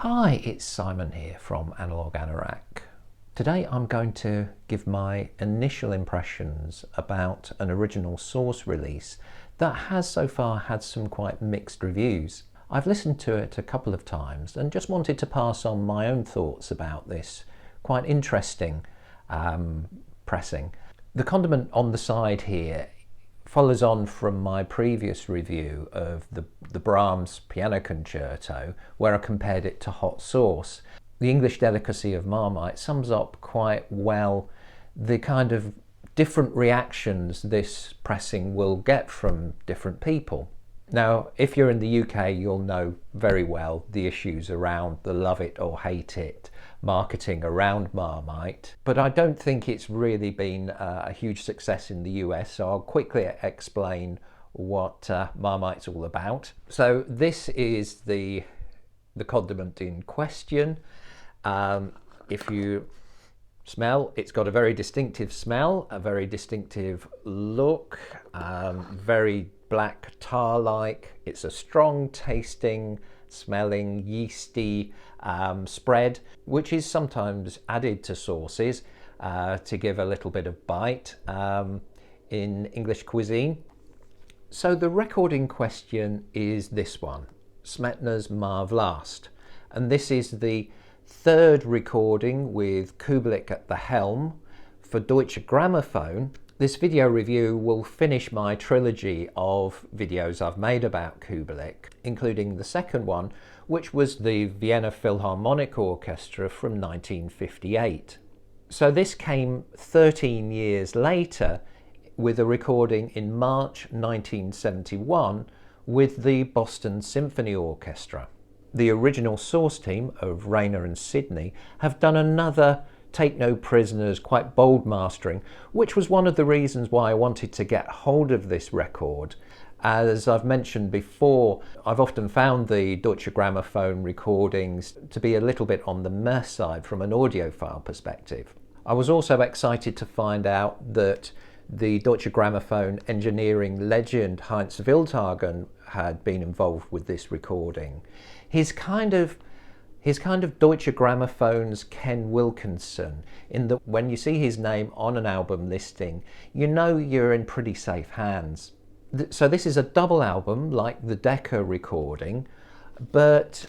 Hi, it's Simon here from Analog Anorak. Today I'm going to give my initial impressions about an original source release that has so far had some quite mixed reviews. I've listened to it a couple of times and just wanted to pass on my own thoughts about this quite interesting pressing. The condiment on the side here follows on from my previous review of the Brahms Piano Concerto, where I compared it to hot sauce. The English delicacy of Marmite sums up quite well the kind of different reactions this pressing will get from different people. Now, if you're in the UK, you'll know very well the issues around the love it or hate it marketing around Marmite, but I don't think it's really been a huge success in the US, so I'll quickly explain what Marmite's all about. So this is the condiment in question. If you smell, it's got a very distinctive smell, a very distinctive look, very black tar-like. It's a strong tasting, smelling, yeasty spread, which is sometimes added to sauces to give a little bit of bite in English cuisine. So the record in question is this one, Smetana's Ma Vlast, and this is the third recording with Kubelik at the helm for Deutsche Grammophon. This video review will finish my trilogy of videos I've made about Kubelik, including the second one, which was the Vienna Philharmonic Orchestra from 1958. So this came 13 years later with a recording in March 1971 with the Boston Symphony Orchestra. The original source team of Rayner and Sidney have done another Take No Prisoners, quite bold mastering, which was one of the reasons why I wanted to get hold of this record. As I've mentioned before, I've often found the Deutsche Grammophon recordings to be a little bit on the meh side from an audiophile perspective. I was also excited to find out that the Deutsche Grammophon engineering legend Heinz Wildhagen had been involved with this recording. His kind of Deutsche Grammophon's Ken Wilkinson, in that when you see his name on an album listing, you know you're in pretty safe hands. So this is a double album like the Decca recording, but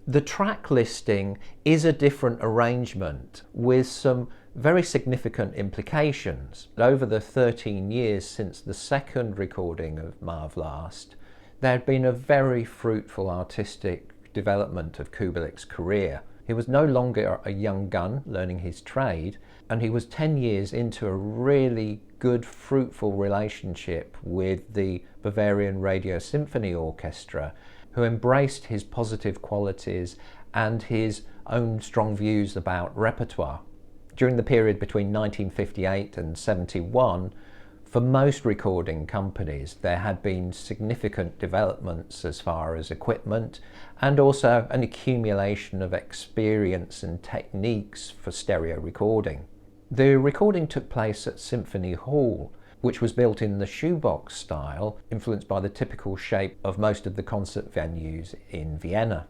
the track listing is a different arrangement with some very significant implications. Over the 13 years since the second recording of Ma Vlast, there had been a very fruitful artistic development of Kubelik's career. He was no longer a young gun learning his trade, and he was 10 years into a really good, fruitful relationship with the Bavarian Radio Symphony Orchestra, who embraced his positive qualities and his own strong views about repertoire. During the period between 1958 and 71, for most recording companies, there had been significant developments as far as equipment and also an accumulation of experience and techniques for stereo recording. The recording took place at Symphony Hall, which was built in the shoebox style, influenced by the typical shape of most of the concert venues in Vienna.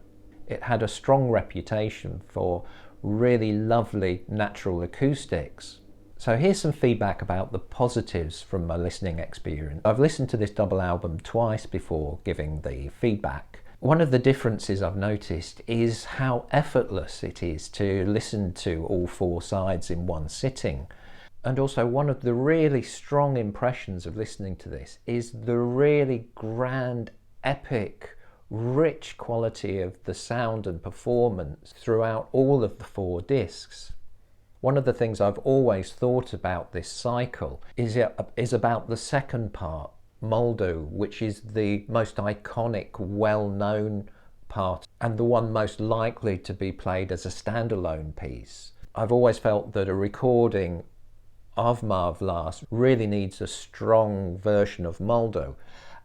It had a strong reputation for really lovely natural acoustics. So here's some feedback about the positives from my listening experience. I've listened to this double album twice before giving the feedback. One of the differences I've noticed is how effortless it is to listen to all four sides in one sitting. And also one of the really strong impressions of listening to this is the really grand, epic, rich quality of the sound and performance throughout all of the four discs. One of the things I've always thought about this cycle is about the second part, Moldau, which is the most iconic, well-known part and the one most likely to be played as a standalone piece. I've always felt that a recording of Ma Vlast really needs a strong version of Moldau,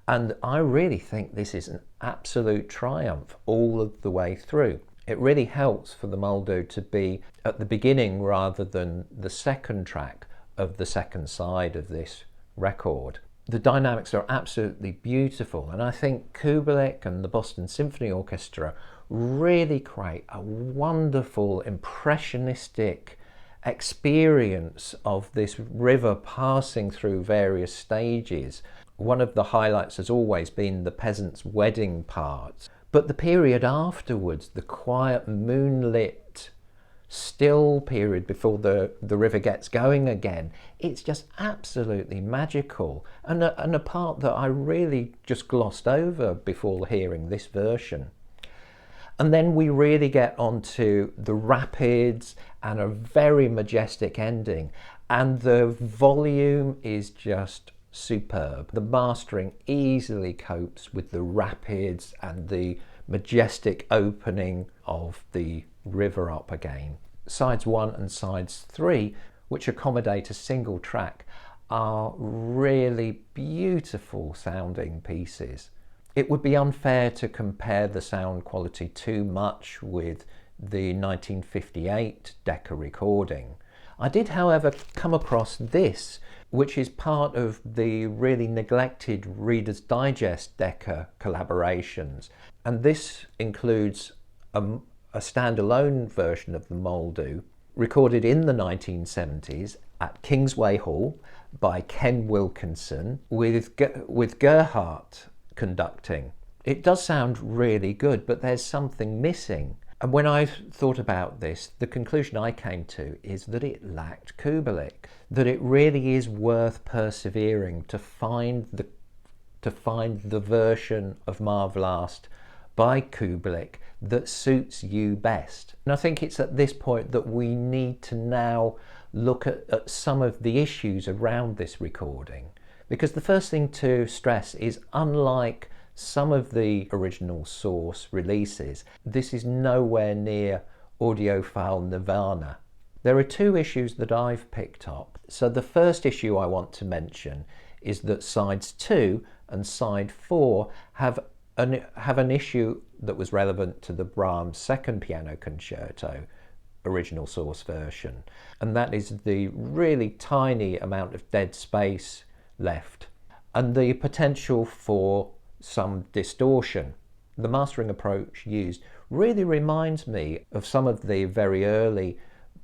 and I really think this is an absolute triumph all of the way through. It really helps for the Moldau to be at the beginning rather than the second track of the second side of this record. The dynamics are absolutely beautiful, and I think Kubelik and the Boston Symphony Orchestra really create a wonderful impressionistic experience of this river passing through various stages. One of the highlights has always been the peasant's wedding part, but the period afterwards, the quiet moonlit still period before the river gets going again, it's just absolutely magical, and a part that I really just glossed over before hearing this version. And then we really get onto the rapids and a very majestic ending, and the volume is just superb. The mastering easily copes with the rapids and the majestic opening of the river up again. Sides 1 and sides 3, which accommodate a single track, are really beautiful sounding pieces. It would be unfair to compare the sound quality too much with the 1958 Decca recording. I did, however, come across this, which is part of the really neglected Reader's Digest Decca collaborations, and this includes a standalone version of the Moldau recorded in the 1970s at Kingsway Hall by Ken Wilkinson with Gerhardt conducting. It does sound really good, but there's something missing. And when I thought about this, the conclusion I came to is that it lacked Kubelik, that it really is worth persevering to find the version of Ma Vlast by Kubelik that suits you best. And I think it's at this point that we need to now look at some of the issues around this recording, because the first thing to stress is, unlike some of the original source releases, this is nowhere near audiophile nirvana. There are two issues that I've picked up. So the first issue I want to mention is that sides 2 and side 4 have an issue that was relevant to the Brahms second piano concerto original source version, and that is the really tiny amount of dead space left and the potential for some distortion. The mastering approach used really reminds me of some of the very early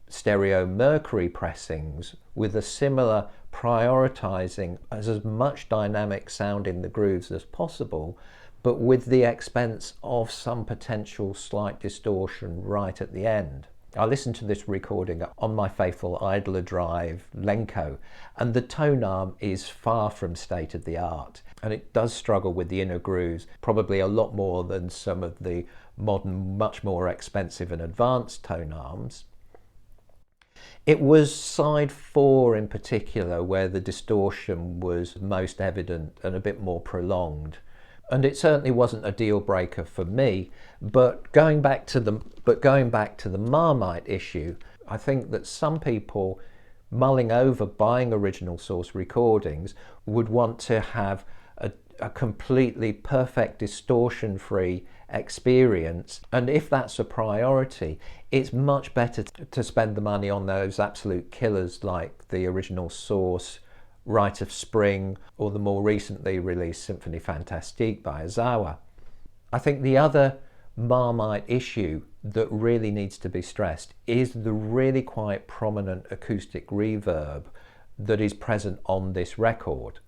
stereo Mercury pressings, with a similar prioritizing as much dynamic sound in the grooves as possible, but with the expense of some potential slight distortion right at the end. I listened to this recording on my faithful Idler Drive Lenko, and the tone arm is far from state of the art, and it does struggle with the inner grooves, probably a lot more than some of the modern, much more expensive and advanced tone arms. It was side 4 in particular where the distortion was most evident and a bit more prolonged. And it certainly wasn't a deal breaker for me, but going back to the Marmite issue, I think that some people mulling over buying original source recordings would want to have a completely perfect distortion-free experience, and if that's a priority, it's much better to spend the money on those absolute killers like the original source Rite of Spring or the more recently released Symphonie Fantastique by Ozawa. I think the other Marmite issue that really needs to be stressed is the really quite prominent acoustic reverb that is present on this record.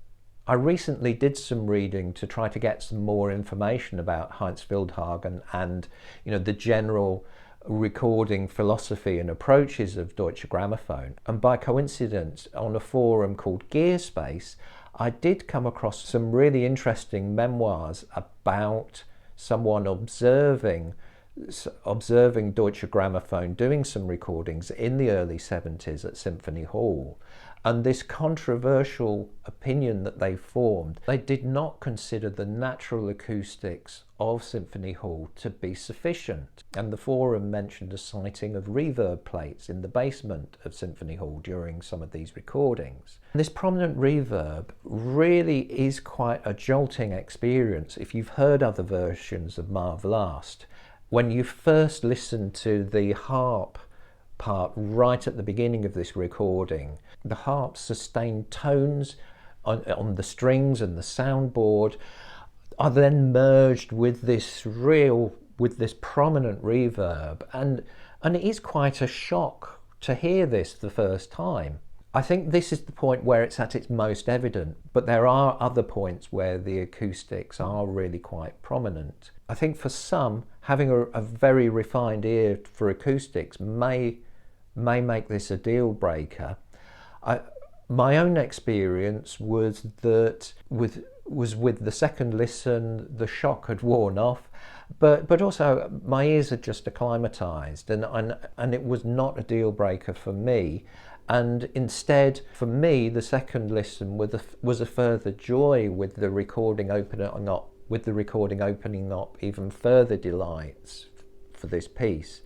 I recently did some reading to try to get some more information about Heinz Wildhagen and the general recording philosophy and approaches of Deutsche Grammophon, and by coincidence on a forum called Gearspace I did come across some really interesting memoirs about someone observing Deutsche Grammophon doing some recordings in the early 70s at Symphony Hall. And this controversial opinion that they formed, they did not consider the natural acoustics of Symphony Hall to be sufficient. And the forum mentioned a sighting of reverb plates in the basement of Symphony Hall during some of these recordings. And this prominent reverb really is quite a jolting experience if you've heard other versions of Ma Vlast. When you first listen to the harp part right at the beginning of this recording, the harp's sustained tones on the strings and the soundboard are then merged with this real with this prominent reverb, and it is quite a shock to hear this the first time. I think this is the point where it's at its most evident, but there are other points where the acoustics are really quite prominent. I think for some, having a very refined ear for acoustics may make this a deal breaker. My own experience was that with the second listen, the shock had worn off, but also my ears had just acclimatized, and it was not a deal breaker for me. And instead, for me, the second listen was a further joy, with the recording opening up even further delights for this piece.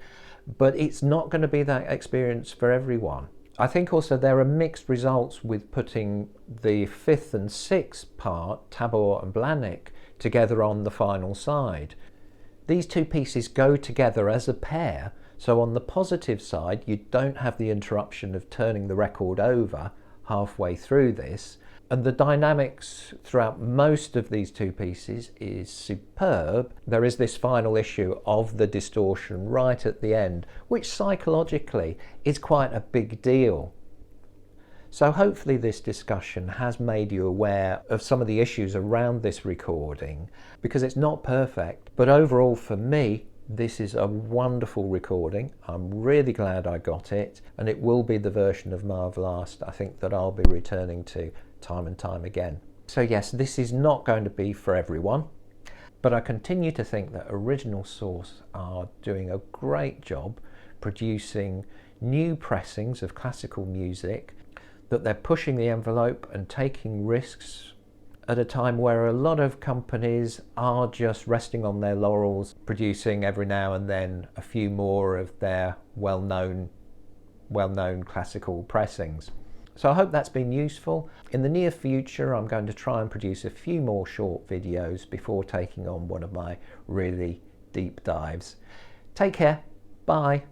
But it's not going to be that experience for everyone. I think also there are mixed results with putting the fifth and sixth part, Tabor and Blanik, together on the final side. These two pieces go together as a pair, so on the positive side you don't have the interruption of turning the record over halfway through this, and the dynamics throughout most of these two pieces is superb. There is this final issue of the distortion right at the end, which psychologically is quite a big deal. So hopefully this discussion has made you aware of some of the issues around this recording, because it's not perfect, but overall for me this is a wonderful recording. I'm really glad I got it, and it will be the version of Ma Vlast I think that I'll be returning to time and time again. So yes, this is not going to be for everyone, but I continue to think that Original Source are doing a great job producing new pressings of classical music, that they're pushing the envelope and taking risks at a time where a lot of companies are just resting on their laurels, producing every now and then a few more of their well-known classical pressings. So I hope that's been useful. In the near future, I'm going to try and produce a few more short videos before taking on one of my really deep dives. Take care. Bye.